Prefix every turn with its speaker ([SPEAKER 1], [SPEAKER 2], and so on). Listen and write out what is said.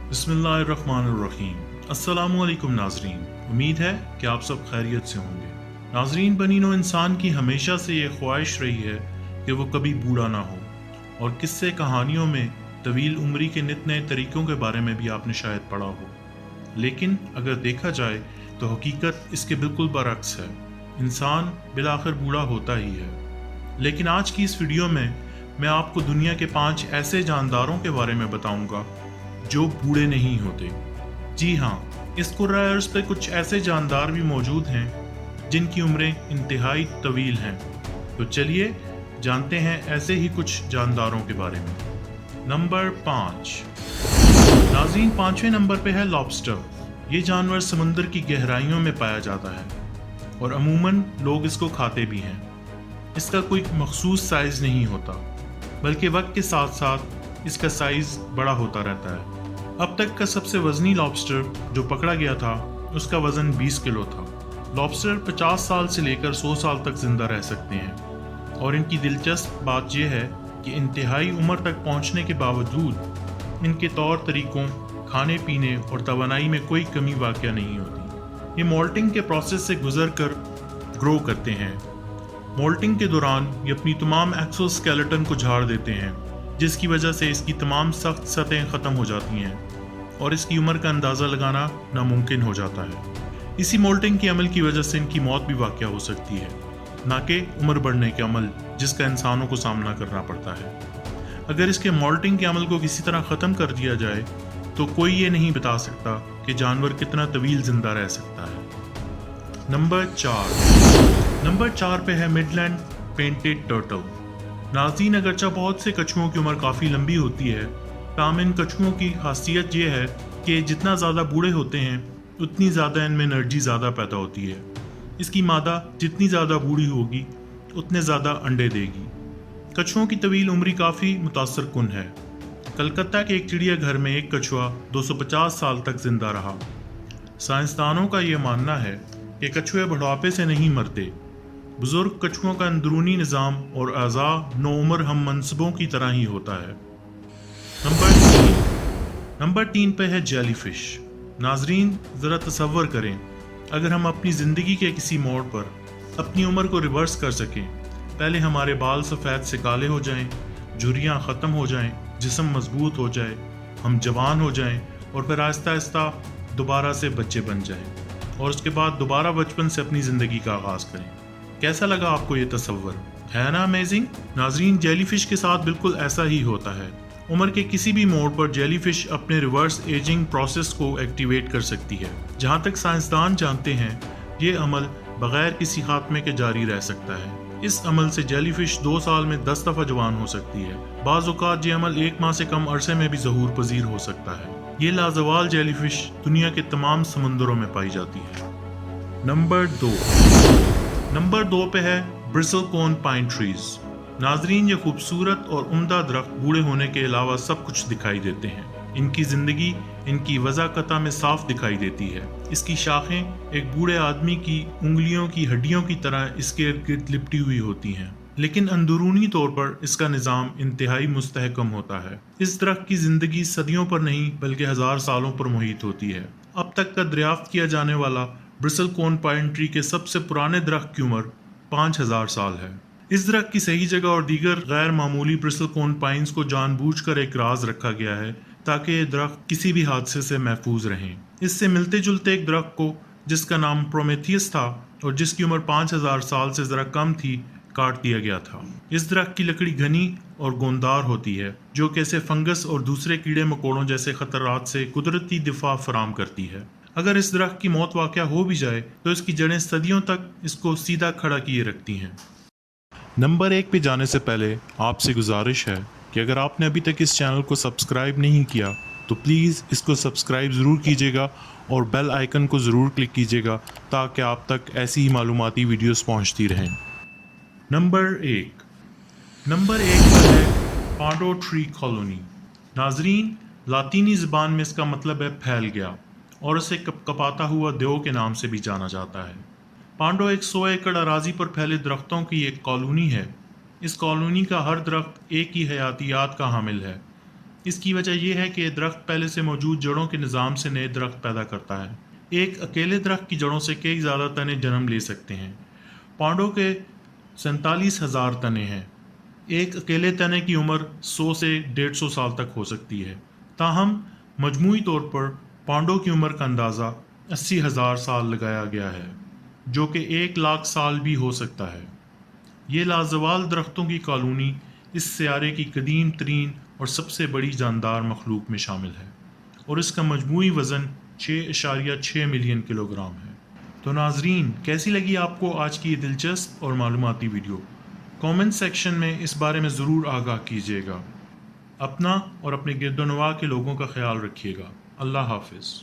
[SPEAKER 1] बिस्मिल्लाहिर्रहमानिर्रहीम। अस्सलामुअलैकुम नाजरीन, उम्मीद है कि आप सब खैरियत से होंगे। नाजरीन, बनीनो इंसान की हमेशा से ये ख्वाहिश रही है कि वो कभी बूढ़ा ना हो, और किस्से कहानियों में तवील उम्री के नित नए तरीक़ों के बारे में भी आपने शायद पढ़ा हो। लेकिन अगर देखा जाए तो हकीकत इसके बिल्कुल बरअक्स है। इंसान बिलाखिर बूढ़ा होता ही है। लेकिन आज की इस वीडियो में मैं आपको दुनिया के 5 ऐसे जानदारों के बारे में बताऊंगा जो बूढ़े नहीं होते। जी हाँ, इस कुर्रा अर्ज़ पे कुछ ऐसे जानदार भी मौजूद हैं जिनकी उम्रें इंतहाई तवील हैं। तो चलिए जानते हैं ऐसे ही कुछ जानदारों के बारे में। नंबर 5 नाज़रीन, 5वें नंबर पे है लॉबस्टर। ये जानवर समुद्र की गहराइयों में पाया जाता है और अमूमन लोग इसको खाते भी हैं। इसका कोई मखसूस साइज़ नहीं होता, बल्कि वक्त के साथ साथ इसका साइज़ बड़ा होता रहता है। अब तक का सबसे वज़नी लॉबस्टर जो पकड़ा गया था उसका वज़न 20 किलो था। लॉबस्टर 50 साल से लेकर 100 साल तक ज़िंदा रह सकते हैं, और इनकी दिलचस्प बात यह है कि इंतहाई उम्र तक पहुंचने के बावजूद इनके तौर तरीक़ों, खाने पीने और तवानाई में कोई कमी वाक़या नहीं होती। ये मोल्टिंग के प्रोसेस से गुजर कर ग्रो करते हैं। मोल्टिंग के दौरान ये अपनी तमाम एक्सोस्केलेटन को झाड़ देते हैं, जिसकी वजह से इसकी तमाम सख्त सतहें ख़त्म हो जाती हैं और इसकी उम्र का अंदाज़ा लगाना नामुमकिन हो जाता है। इसी मोल्टिंग के अमल की वजह से इनकी मौत भी वाक़या हो सकती है, ना कि उम्र बढ़ने के अमल जिसका इंसानों को सामना करना पड़ता है। अगर इसके मोल्टिंग के अमल को किसी तरह ख़त्म कर दिया जाए तो कोई ये नहीं बता सकता कि जानवर कितना तवील ज़िंदा रह सकता है। नंबर 4 पे है मिडलैंड पेंटेड टर्टल। नाज़रीन, अगरचा बहुत से कछुओं की उम्र काफ़ी लंबी होती है, ताहम इन कछुओं की खासियत ये है कि जितना ज़्यादा बूढ़े होते हैं उतनी ज़्यादा इनमें एनर्जी ज़्यादा पैदा होती है। इसकी मादा जितनी ज़्यादा बूढ़ी होगी उतने ज़्यादा अंडे देगी। कछुओं की तवील उम्री काफ़ी मुतासर कुन है। कलकत्ता के एक चिड़ियाघर में एक कछुआ 250 साल तक जिंदा रहा। साइंसदानों का ये मानना है कि कछुए बुढ़ापे से नहीं मरते। बुजुर्ग कछुओं का अंदरूनी निज़ाम और अज़ा नौउम्र हम मनसबों की तरह ही होता है। नंबर 3 पे है जेलीफिश। नाजरीन, ज़रा तसव्वुर करें, अगर हम अपनी ज़िंदगी के किसी मोड़ पर अपनी उम्र को रिवर्स कर सकें। पहले हमारे बाल सफ़ेद से काले हो जाएं, झुर्रियाँ ख़त्म हो जाएं, जिस्म मजबूत हो जाए, हम जवान हो जाएं और फिर आहिस्ता आहिस्ता दोबारा से बच्चे बन जाएं, और उसके बाद दोबारा बचपन से अपनी ज़िंदगी का आगाज़ करें। कैसा लगा आपको ये तस्वर? है ना अमेजिंग? नाजरीन, जेलीफिश के साथ बिल्कुल ऐसा ही होता है। उम्र के किसी भी मोड़ पर जेलीफिश अपने रिवर्स एजिंग प्रोसेस को एक्टिवेट कर सकती है। जहाँ तक साइंसदान जानते हैं, ये अमल बगैर किसी खात्मे के जारी रह सकता है। इस अमल से जेलीफिश 2 साल में 10 दफ़ा जवान हो सकती है। बाज़ औक़ात ये अमल 1 माह से कम अरसे में भी ज़हूर पजीर हो सकता है। ये लाजवाल जेलीफिश दुनिया के तमाम समंदरों में पाई जाती है। नंबर 2 पे है ब्रिसलकोन पाइन ट्रीज। नाजरीन, ये खूबसूरत और उम्दा दरख्त बूढ़े होने के अलावा सब कुछ दिखाई देते हैं। इनकी ज़िंदगी इनकी वज़ाकता में साफ दिखाई देती है। इसकी शाखें एक बूढ़े आदमी की उंगलियों की हड्डियों की तरह इसके इर्द-गिर्द लिपटी हुई होती हैं, लेकिन अंदरूनी तौर पर इसका निज़ाम इंतहाई मुस्तहकम होता है। इस दरख्त की ज़िंदगी सदियों पर नहीं बल्कि 1000 सालों पर मुहित होती है। अब तक का दरियाफ्त किया जाने वाला ब्रिसलकोन पाइन ट्री के सबसे पुराने दरख्त की उम्र 5000 साल है। इस दरख्त की सही जगह और दीगर गैर मामूली ब्रिसलकोन पाइन्स को जानबूझकर एक राज रखा गया है ताकि ये दरख्त किसी भी हादसे से महफूज रहें। इससे मिलते जुलते एक दरख्त को, जिसका नाम प्रोमेथियस था और जिसकी उम्र 5000 साल से ज़रा कम थी, काट दिया गया था। इस दरख्त की लकड़ी घनी और गोंदार होती है, जो कि इसे फंगस और दूसरे कीड़े मकोड़ों जैसे खतरात से कुदरती दिफा फराम करती है। अगर इस दरख्त की मौत वाक़या हो भी जाए तो इसकी जड़ें सदियों तक इसको सीधा खड़ा किए रखती हैं। नंबर 1 पे जाने से पहले आपसे गुजारिश है कि अगर आपने अभी तक इस चैनल को सब्सक्राइब नहीं किया तो प्लीज़ इसको सब्सक्राइब ज़रूर कीजिएगा और बेल आइकन को ज़रूर क्लिक कीजिएगा ताकि आप तक ऐसी ही मालूमाती वीडियोस पहुंचती रहें। नंबर 1 पर है पांडो ट्री कॉलोनी। नाजरीन, लातीनी ज़बान में इसका मतलब है फैल गया, और इसे कपाता हुआ देव के नाम से भी जाना जाता है। पांडो एक 100 एकड़ अराजी पर फैले दरख्तों की एक कॉलोनी है। इस कॉलोनी का हर दरख्त एक ही हयातियात का हामिल है। اس کی وجہ یہ ہے کہ درخت پہلے سے موجود جڑوں کے نظام سے نئے درخت پیدا کرتا ہے۔ ایک اکیلے درخت کی جڑوں سے کئی زیادہ تنے جنم لے سکتے ہیں۔ پانڈوں کے 47,000 تنے ہیں۔ ایک اکیلے تنے کی عمر 100 سے 150 سال تک ہو سکتی ہے۔ تاہم مجموعی طور پر پانڈوں کی عمر کا اندازہ 80,000 سال لگایا گیا ہے، جو کہ 1,00,000 سال بھی ہو سکتا ہے۔ یہ لازوال درختوں کی کالونی اس سیارے کی قدیم ترین اور سب سے بڑی جاندار مخلوق میں شامل ہے، اور اس کا مجموعی وزن 6.6 ملین کلوگرام ہے۔ تو ناظرین، کیسی لگی آپ کو آج کی یہ دلچسپ اور معلوماتی ویڈیو؟ کامنٹ سیکشن میں اس بارے میں ضرور آگاہ کیجیے گا۔ اپنا اور اپنے گرد و نواح کے لوگوں کا خیال رکھیے گا۔ اللہ حافظ۔